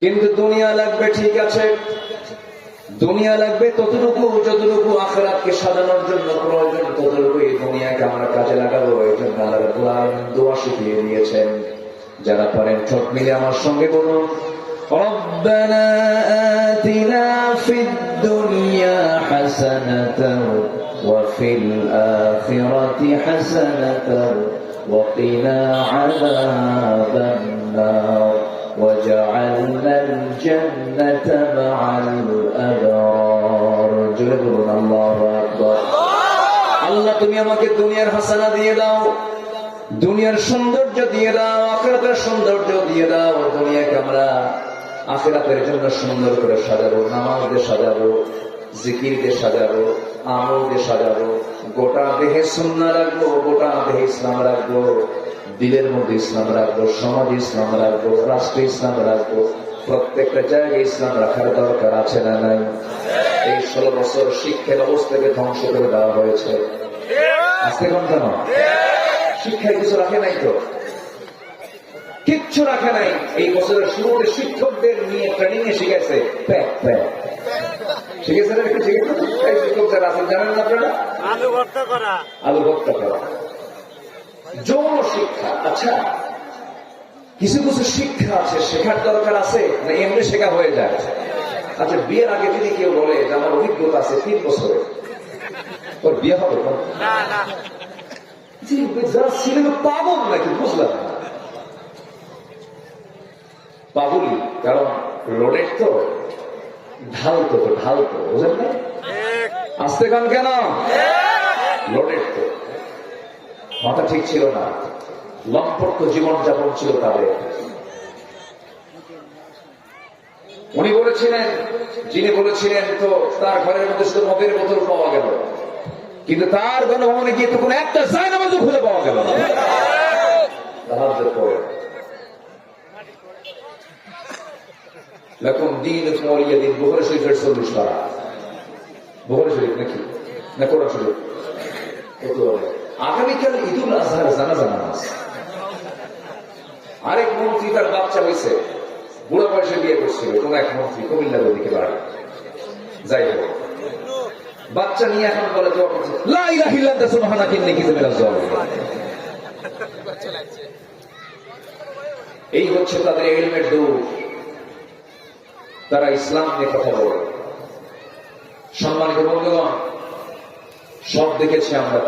কিন্তু দুনিয়া লাগবে, ঠিক আছে, দুনিয়া লাগবে ততটুকু যতটুকু আখিরাতকে সাজানোর জন্য প্রয়োজন, ততটুকু এই দুনিয়াকে আমরা কাজে লাগাবো। এই জন্য আল্লাহ রাব্বুল আলামিন দোয়া শিখিয়ে দিয়েছেন। যারা পারেন ঠোঁট মিলে আমার সঙ্গে বলুন, রব্বানা আতিনা ফিদ দুনিয়া হাসানাতাও ওয়া ফিল আখিরাতি হাসানাতাও ওয়া কিনা আযাবান নার وجعلنا الجنة مع الأبرار। জোরে বলুন আল্লাহু আকবার। আল্লাহ তুমি আমাকে দুনিয়ার হাসানা দিয়ে দাও, দুনিয়ার সৌন্দর্য দিয়ে দাও, আখিরাতের সৌন্দর্য দিয়ে দাও। দুনিয়াকে আমরা আখিরাতের জন্য সুন্দর করে সাজাবো, নামাজ দিয়ে সাজাবো, জিকির দিয়ে সাজাবো, আমল দিয়ে সাজাবো, গোটা দেহে সুন্নাহ রাখবো, গোটা দেহে ইসলাম রাখবো, দিলের মধ্যে ইসলাম রাখবো, সমাজে ইসলাম রাখবো, রাষ্ট্রে ইসলাম রাখবো। প্রত্যেকটা জায়গায় ইসলাম রাখার দরকার আছে না নাই? এই 16 বছর শিক্ষা ব্যবস্থাকে ধ্বংস করে দেওয়া হয়েছে। আজকে কোন কেন শিক্ষায় কিছু রাখে নাই, তো কিচ্ছু রাখে নাই। এই বছরের শুরুতে শিক্ষকদের নিয়ে ট্রেনিং এ শিখেছে, শিখেছে না? শিক্ষক যারা আছেন জানেন না আপনারা? আলু ভর্তা করা, যৌন শিক্ষা। আচ্ছা, কিছু কিছু শিক্ষা আছে শেখার দরকার আছে না এমনি শেখা হয়ে যায়? আচ্ছা, বিয়ের আগে যদি কেউ বলে যে আমার অভিজ্ঞতা আছে 3 বছরে, ওর বিয়ে হবে না? যারা ছিলেন পাগল নাকি বুঝলাম না। পাগলি, কারণ রোডের তো ঢালতো বুঝলেন না? আসতে গান কেন? রোডের তো মাথা ঠিক ছিল না, লম্পট জীবন যাপন ছিল তাদের। উনি বলেছিলেন, যিনি বলেছিলেন, তো তার ঘরের মধ্যে শুধু মদের বোতল পাওয়া গেল, কিন্তু তার গণভবনে গিয়ে তো কোনো একটা জায়নামাজও খুঁজে পাওয়া গেল না। লাকুম দীনুকুম ওয়ালিয়া দীন, বুখারী শরীফের 40 পারা। বুখারী শরীফ নাকি না কোরআন শরীফ? আগামীকাল ঈদুল আজহার জানাজা নামাজ। আরেক মন্ত্রী তার বাচ্চা হয়েছে, বুড়া বয়সে বিয়ে করছিল, কোন এক মন্ত্রী কুমিল্লার ওদিকে বাড়ি, যাই হোক, বাচ্চা নিয়ে এখন বলে দোয়া করছে, লা ইলাহা ইল্লাল্লাহ সুবহানাকা ইন্নী কুনতু মিনাজ জালিমিন। এই হচ্ছে তাদের ইলমের দৌড়। তারা ইসলাম নিয়ে কথা বলে। সম্মানিত বন্ধুগণ, সব দেখেছি আমরা।